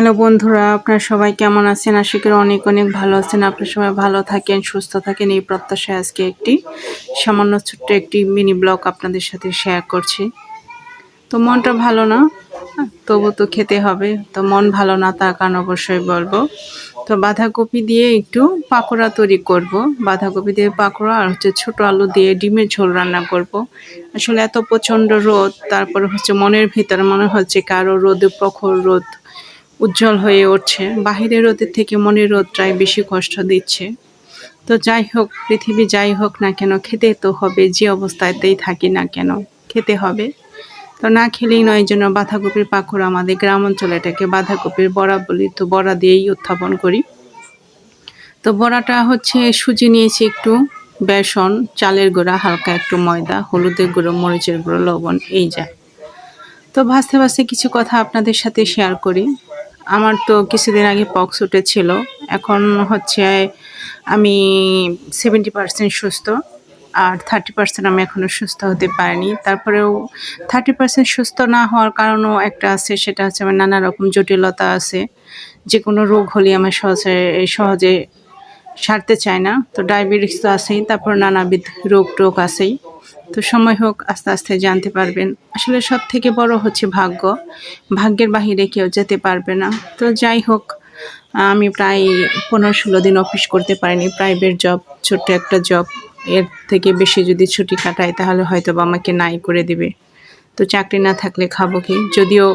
Hello বন্ধুরা, আপনারা সবাই কেমন আছেন? আশা করি অনেক অনেক ভালো আছেন। আপনারা সবাই ভালো থাকেন, সুস্থ থাকেন এই প্রত্যাশায় আজকে একটি সামান্য ছোট্ট একটি মিনি ব্লগ আপনাদের সাথে শেয়ার করছি। তো মনটা ভালো না, তবু তো খেতে হবে। তো মন ভালো না তার কারণ অবশ্যই বলবো। তো বাঁধাকপি দিয়ে একটু পাকোড়া তৈরি করব। বাঁধাকপি দিয়ে পাকোড়া আর হচ্ছে ছোট আলু দিয়ে ডিমের ঝোল রান্না করব। আসলে এত প্রচণ্ড রোদ, তারপরে হচ্ছে মনের ভিতরে মনে হচ্ছে কারো রোদে প্রখর রোদ উজ্জ্বল হয়ে উঠছে। বাহিরের রোদের থেকে মনের রোদটাই বেশি কষ্ট দিচ্ছে। তো যাই হোক, পৃথিবী যাই হোক না কেন খেতে তো হবে, যে অবস্থাতেই থাকি না কেন খেতে হবে। তো না খেলেই নয়, জন্য বাঁধাকপির পাকোড়া, আমাদের গ্রাম অঞ্চলে এটাকে বাঁধাকপির বড়া বলি, তো বড়া দিয়েই উত্থাপন করি। তো বড়াটা হচ্ছে সুজি নিয়েছি একটু, বেসন, চালের গুঁড়া, হালকা একটু ময়দা, হলুদের গুঁড়ো, মরিচের গুঁড়ো, লবণ, এই যা। তো ভাজতে ভাজতে কিছু কথা আপনাদের সাথে শেয়ার করি। আমার তো কিছুদিন আগে পক্স উঠেছিল। এখন হচ্ছে আমি 70% সুস্থ, আর 30% আমি এখনও সুস্থ হতে পারিনি। তারপরেও 30% সুস্থ না হওয়ার কারণও একটা আছে, সেটা হচ্ছে আমার নানা রকম জটিলতা আছে। যে কোনো রোগ হলে আমার সহজে সারতে চায় না। তো ডায়াবেটিস তো আছেই, তারপর নানাবিধ রোগ টোগ আছেই। তো সময় হোক, আস্তে আস্তে জানতে পারবেন। আসলে সব থেকে বড় হচ্ছে ভাগ্য। ভাগ্যের বাহিরে কেউ যেতে পারবে না। তো যাই হোক, আমি প্রায় 15-16 দিন অফিস করতে পারিনি। প্রাইভেট জব, ছোট্ট একটা জব। এর থেকে বেশি যদি ছুটি কাটাই তাহলে হয়তো বা আমাকে নাই করে দেবে। তো চাকরি না থাকলে খাবো কি? যদিও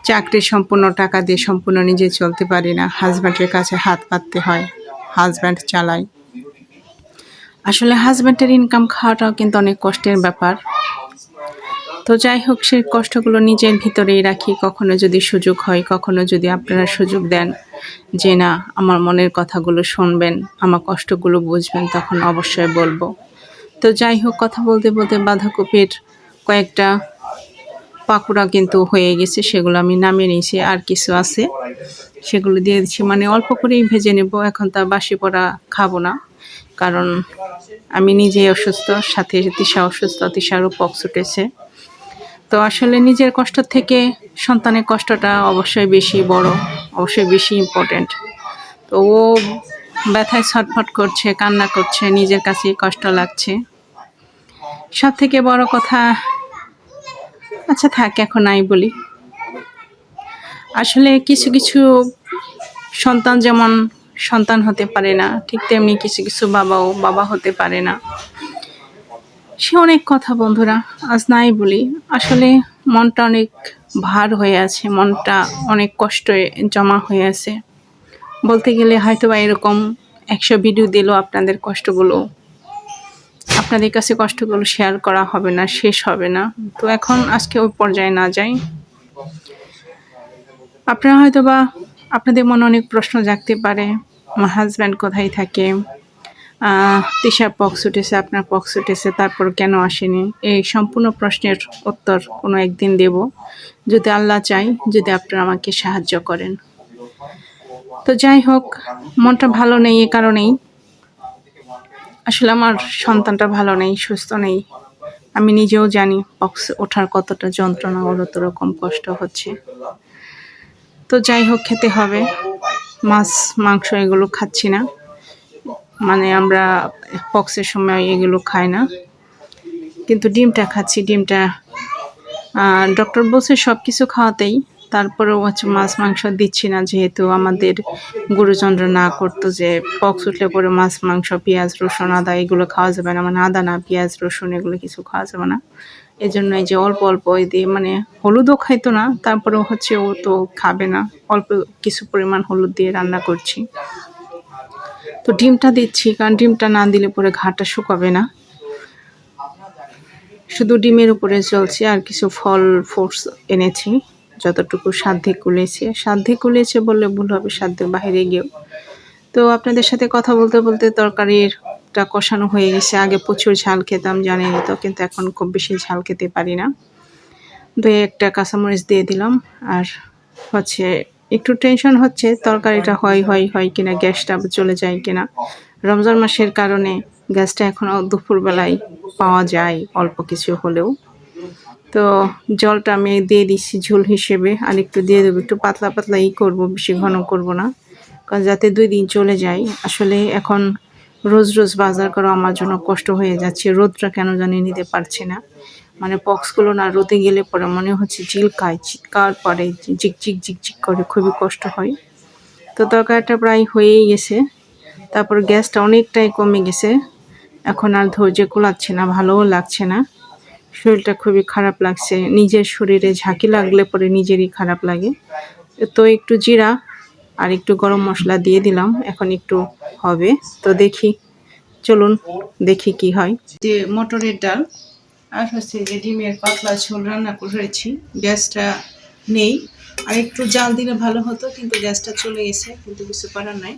চাকরি সম্পূর্ণ টাকা দিয়ে সম্পূর্ণ নিজে চলতে পারি না, হাজব্যান্ডের কাছে হাত পাততে হয়, হাজব্যান্ড চালায়। আসলে হাজব্যান্ডের ইনকাম খাওয়াটাও কিন্তু অনেক কষ্টের ব্যাপার। তো যাই হোক, সেই কষ্টগুলো নিজের ভিতরেই রাখি। কখনো যদি সুযোগ হয়, কখনো যদি আপনারা সুযোগ দেন যে না, আমার মনের কথাগুলো শুনবেন, আমার কষ্টগুলো বুঝবেন, তখন অবশ্যই বলবো। তো যাই হোক, কথা বলতে বলতে বাঁধাকপির কয়েকটা পাকোড়া কিন্তু হয়ে গেছে, সেগুলো আমি নামিয়ে নিয়েছি। আর কিছু আছে, সেগুলো দিয়ে দিচ্ছি, মানে অল্প করেই ভেজে নেব। এখন তা বাসি পোড়া খাবো না, কারণ আমি নিজেই অসুস্থ, সাথে তিশা অসুস্থ, তিশারও পক্স উঠেছে। তো আসলে নিজের কষ্ট থেকে সন্তানের কষ্টটা অবশ্যই বেশি বড়, অবশ্যই বেশি ইম্পর্ট্যান্ট। তো ও ব্যথায় ছটফট করছে, কান্না করছে, নিজের কাছেই কষ্ট লাগছে। সব থেকে বড় কথা, আচ্ছা থাক, এখন নাই বলি। আসলে কিছু কিছু সন্তান যেমন সন্তান হতে পারে না, ঠিক তেমনি কিছু কিছু বাবাও বাবা হতে পারে না। সে অনেক কথা বন্ধুরা, আজ নাই বলি। আসলে মনটা অনেক ভার হয়ে আছে, মনটা অনেক কষ্টে জমা হয়ে আছে। বলতে গেলে হয়তো বা এরকম 100 ভিডিও দিলেও আপনাদের কাছে কষ্টগুলো শেয়ার করা হবে না, শেষ হবে না। তো এখন আজকে ওই পর্যায়ে না যাই। আপনারা হয়তো বা আপনাদের মনে অনেক প্রশ্ন জাগতে পারে, আমার হাজব্যান্ড কোথায় থাকে, তিশার পক্স উঠেছে, আপনার পক্স উঠেছে, তারপর কেন আসেনি? এই সম্পূর্ণ প্রশ্নের উত্তর কোনো একদিন দেব, যদি আল্লাহ চাই, যদি আপনারা আমাকে সাহায্য করেন। তো যাই হোক, মনটা ভালো নেই এ কারণেই। আসলে আমার সন্তানটা ভালো নেই, সুস্থ নেই। আমি নিজেও জানি পক্স ওঠার কতটা যন্ত্রণা, কত রকম কষ্ট হচ্ছে। তো যাই হোক, খেতে হবে। মাছ, মাংস এগুলো খাচ্ছি না, মানে আমরা পক্সের সময় এগুলো খাই না। কিন্তু ডিমটা খাচ্ছি। ডিমটা ডক্টর বলছে সব কিছু খাওয়াতেই, তারপরেও হচ্ছে মাছ মাংস দিচ্ছি না, যেহেতু আমাদের গুরুজনরা না করতো যে পক্স উঠলে পরে মাছ মাংস, পেঁয়াজ রসুন আদা এগুলো খাওয়া যাবে না, মানে আদা না, পেঁয়াজ রসুন এগুলো কিছু খাওয়া যাবে না। এই জন্য এই যে অল্প অল্প ওই দিয়ে, মানে হলুদও খাইতো না, তারপরেও হচ্ছে ও তো খাবে না, অল্প কিছু পরিমাণ হলুদ দিয়ে রান্না করছি। তো ডিমটা দিচ্ছি, কারণ ডিমটা না দিলে পরে ঘাটা শুকাবে না। শুধু ডিমের উপরে চলছে। আর কিছু ফল ফ্রুটস এনেছি, যতটুকু সাধ্যে কুলেছে বললে ভুল হবে, সাধ্যের বাইরে গিয়েও। তো আপনাদের সাথে কথা বলতে বলতে তরকারিটা কষানো হয়ে গেছে। আগে প্রচুর ঝাল খেতাম, জানেনই তো, কিন্তু এখন খুব বেশি ঝাল খেতে পারি না। 2-1টা কাঁচামরিচ দিয়ে দিলাম। আর হচ্ছে একটু টেনশন হচ্ছে তরকারিটা হয় কিনা, গ্যাসটা চলে যায় কিনা। রমজান মাসের কারণে গ্যাসটা এখনও দুপুরবেলায় পাওয়া যায়, অল্প কিছু হলেও। তো জলটা আমি দিয়ে দিচ্ছি ঝোল হিসেবে, আর একটু দিয়ে দেবো, একটু পাতলা পাতলাই করবো, বেশি ঘন করব না, কারণ যাতে 2 দিন চলে যায়। আসলে এখন রোজ রোজ বাজার করা আমার জন্য কষ্ট হয়ে যাচ্ছে, রোদটা কেন জানি নিতে পারছি না। মানে পক্সগুলো না রোদে গেলে পরে মনে হচ্ছে চিলকায়, চিৎকার পরে ঝিকঝিক ঝিকঝিক করে, খুবই কষ্ট হয়। তো তরকারিটা প্রায় হয়েই গেছে, তারপর গ্যাসটা অনেকটাই কমে গেছে, এখন আর ধৈর্য কুলাচ্ছে না, ভালোও লাগছে না, শরীরটা খুবই খারাপ লাগছে। নিজের শরীরে ঝাঁকি লাগলে পরে নিজেরই খারাপ লাগে। তো একটু জিরা আর একটু গরম মশলা দিয়ে দিলাম, এখন একটু হবে। তো দেখি, চলুন দেখি কি হয়। যে মটরের ডাল আর হচ্ছে যে ডিমের পাতলা ঝোল রান্না করেছি, গ্যাসটা নেই, আর একটু জাল দিলে ভালো হতো, কিন্তু গ্যাসটা চলে গেছে, কিন্তু কিছু করার নাই।